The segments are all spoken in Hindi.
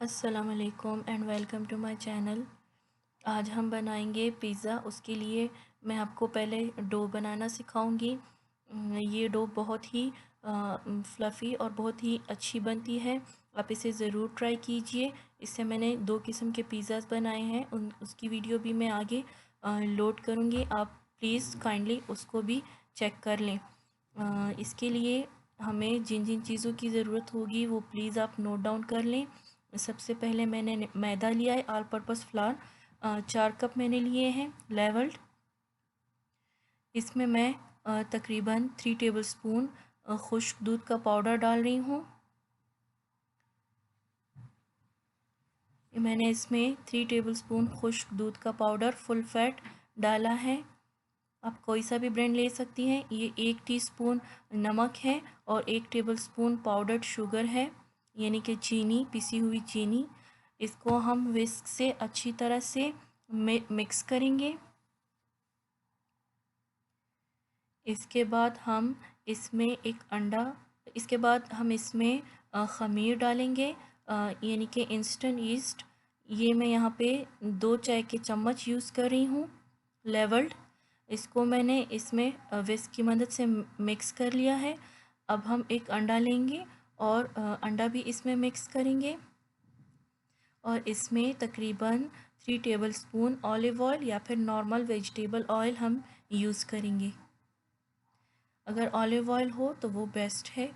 अस्सलाम वालेकुम and welcome to my channel. आज हम बनाएंगे पिज़्ज़ा। उसके लिए मैं आपको पहले डो बनाना सिखाऊंगी। ये डो बहुत ही फ्लफ़ी और बहुत ही अच्छी बनती है। आप इसे ज़रूर ट्राई कीजिए। इससे मैंने 2 किस्म के पिज़्ज़ाज़ बनाए हैं, उसकी वीडियो भी मैं आगे लोड करूँगी। आप प्लीज़ काइंडली उसको भी चेक कर लें। इसके लिए हमें जिन जिन चीज़ों की ज़रूरत होगी वो प्लीज़ आप नोट डाउन कर लें। सबसे पहले मैंने मैदा लिया है, ऑल पर्पस फ्लावर 4 कप मैंने लिए हैं लेवल्ड। इसमें मैं तकरीबन 3 टेबलस्पून खुश्क दूध का पाउडर डाल रही हूँ। मैंने इसमें 3 टेबलस्पून खुश्क दूध का पाउडर फुल फैट डाला है। आप कोई सा भी ब्रांड ले सकती हैं। ये 1 टीस्पून नमक है और 1 टेबलस्पून पाउडर्ड शुगर है, यानी कि चीनी, पिसी हुई चीनी। इसको हम विस्क से अच्छी तरह से मिक्स करेंगे। इसके बाद हम इसमें एक अंडा, इसके बाद हम इसमें ख़मीर डालेंगे, यानी कि इंस्टेंट ईस्ट। ये मैं यहाँ पे 2 चाय के चम्मच यूज़ कर रही हूँ लेवल्ड। इसको मैंने इसमें विस्क की मदद से मिक्स कर लिया है। अब हम एक अंडा लेंगे और अंडा भी इसमें मिक्स करेंगे और इसमें तकरीबन 3 टेबलस्पून ऑलिव ऑयल या फिर नॉर्मल वेजिटेबल ऑयल हम यूज़ करेंगे। अगर ऑलिव ऑयल हो तो वो बेस्ट है।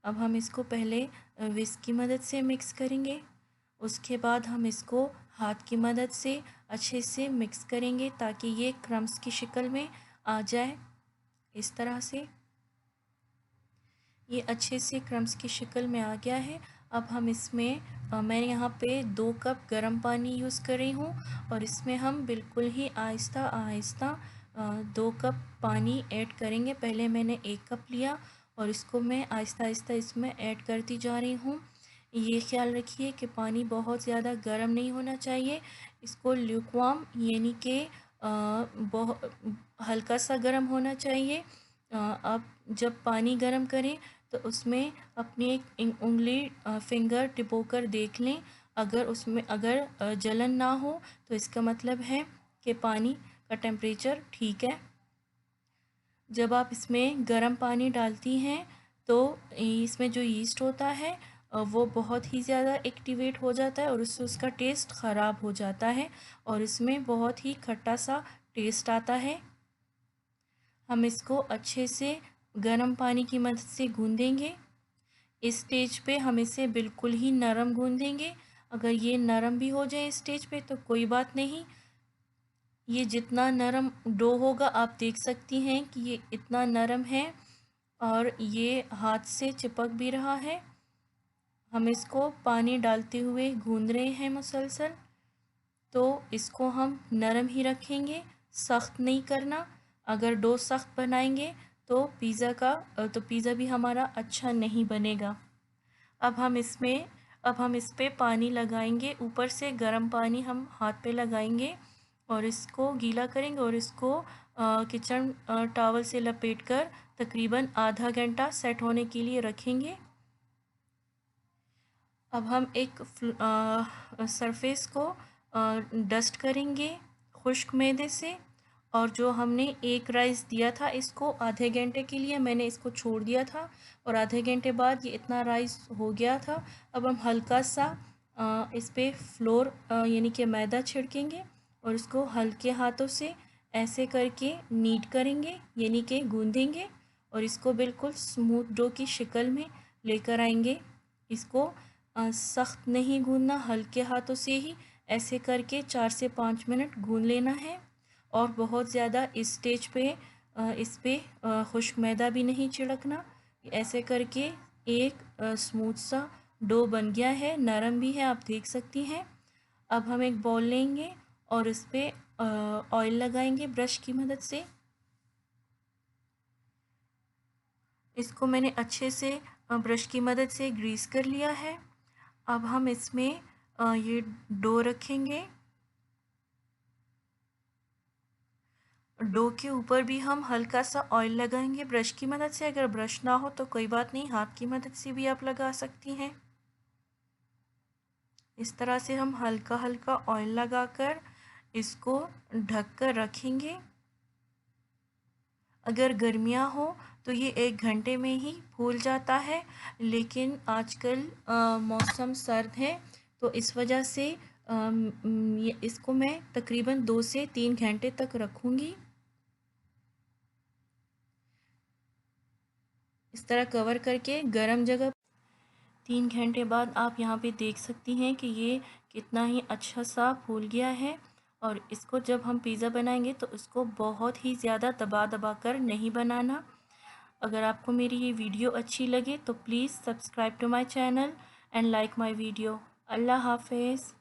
अब हम इसको पहले विस्क की मदद से मिक्स करेंगे। उसके बाद हम इसको हाथ की मदद से अच्छे से मिक्स करेंगे ताकि ये क्रम्स की शक्ल में आ जाए। इस तरह से ये अच्छे से क्रम्स की शक्ल में आ गया है। अब हम इसमें मैं यहाँ पे 2 कप गर्म पानी यूज़ कर रही हूँ और इसमें हम बिल्कुल ही आहिस्ता आहिस्ता 2 कप पानी ऐड करेंगे। पहले मैंने 1 कप लिया और इसको मैं आहिस्ता आहिस्ता इसमें ऐड करती जा रही हूँ। ये ख्याल रखिए कि पानी बहुत ज़्यादा गर्म नहीं होना चाहिए। इसको ल्यूकवार्म यानी कि बहुत हल्का सा गर्म होना चाहिए। आप जब पानी गर्म करें तो उसमें अपनी एक उंगली फिंगर टिपोकर देख लें। अगर उसमें जलन ना हो तो इसका मतलब है कि पानी का टेम्परेचर ठीक है। जब आप इसमें गर्म पानी डालती हैं तो इसमें जो यीस्ट होता है वो बहुत ही ज़्यादा एक्टिवेट हो जाता है और उससे उसका टेस्ट ख़राब हो जाता है और इसमें बहुत ही खट्टा सा टेस्ट आता है। हम इसको अच्छे से गर्म पानी की मदद से गूँधेंगे। इस स्टेज पे हम इसे बिल्कुल ही नरम गूँधेंगे। अगर ये नरम भी हो जाए इस स्टेज पे तो कोई बात नहीं। ये जितना नरम डो होगा आप देख सकती हैं कि ये इतना नरम है और ये हाथ से चिपक भी रहा है। हम इसको पानी डालते हुए गूँध रहे हैं मुसलसल, तो इसको हम नरम ही रखेंगे, सख्त नहीं करना। अगर डो सख्त बनाएंगे तो पिज़्ज़ा भी हमारा अच्छा नहीं बनेगा। अब हम इस पे पानी लगाएंगे, ऊपर से गर्म पानी हम हाथ पे लगाएंगे और इसको गीला करेंगे और इसको किचन टॉवल से लपेटकर तकरीबन आधा घंटा सेट होने के लिए रखेंगे। अब हम एक सरफेस को डस्ट करेंगे खुश्क मैदे से, और जो हमने एक राइस दिया था इसको आधे घंटे के लिए मैंने इसको छोड़ दिया था और आधे घंटे बाद ये इतना राइस हो गया था। अब हम हल्का सा इस पे फ्लोर यानी कि मैदा छिड़केंगे और इसको हल्के हाथों से ऐसे करके नीट करेंगे यानी कि गूंदेंगे और इसको बिल्कुल स्मूथ डो की शक्ल में लेकर आएंगे। इसको सख्त नहीं गूंदना, हल्के हाथों से ही ऐसे करके 4 से 5 मिनट गूंद लेना है। और बहुत ज़्यादा इस स्टेज पे इस पे खुश्क मैदा भी नहीं छिड़कना। ऐसे करके एक स्मूथ सा डो बन गया है, नरम भी है, आप देख सकती हैं। अब हम एक बॉल लेंगे और इस पे ऑयल लगाएंगे ब्रश की मदद से। इसको मैंने अच्छे से ब्रश की मदद से ग्रीस कर लिया है। अब हम इसमें ये डो रखेंगे। डो के ऊपर भी हम हल्का सा ऑयल लगाएंगे ब्रश की मदद से। अगर ब्रश ना हो तो कोई बात नहीं, हाथ की मदद से भी आप लगा सकती हैं। इस तरह से हम हल्का हल्का ऑयल लगाकर इसको ढक कर रखेंगे। अगर गर्मियाँ हो तो ये 1 घंटे में ही फूल जाता है, लेकिन आजकल मौसम सर्द है तो इस वजह से ये इसको मैं तकरीबन 2 से 3 घंटे तक रखूँगी। इस तरह कवर करके गरम जगह 3 घंटे बाद आप यहाँ पे देख सकती हैं कि ये कितना ही अच्छा सा फूल गया है। और इसको जब हम पिज़्ज़ा बनाएंगे तो इसको बहुत ही ज़्यादा दबा दबा कर नहीं बनाना। अगर आपको मेरी ये वीडियो अच्छी लगे तो please subscribe to my channel and like my video. अल्लाह हाफ़िज़।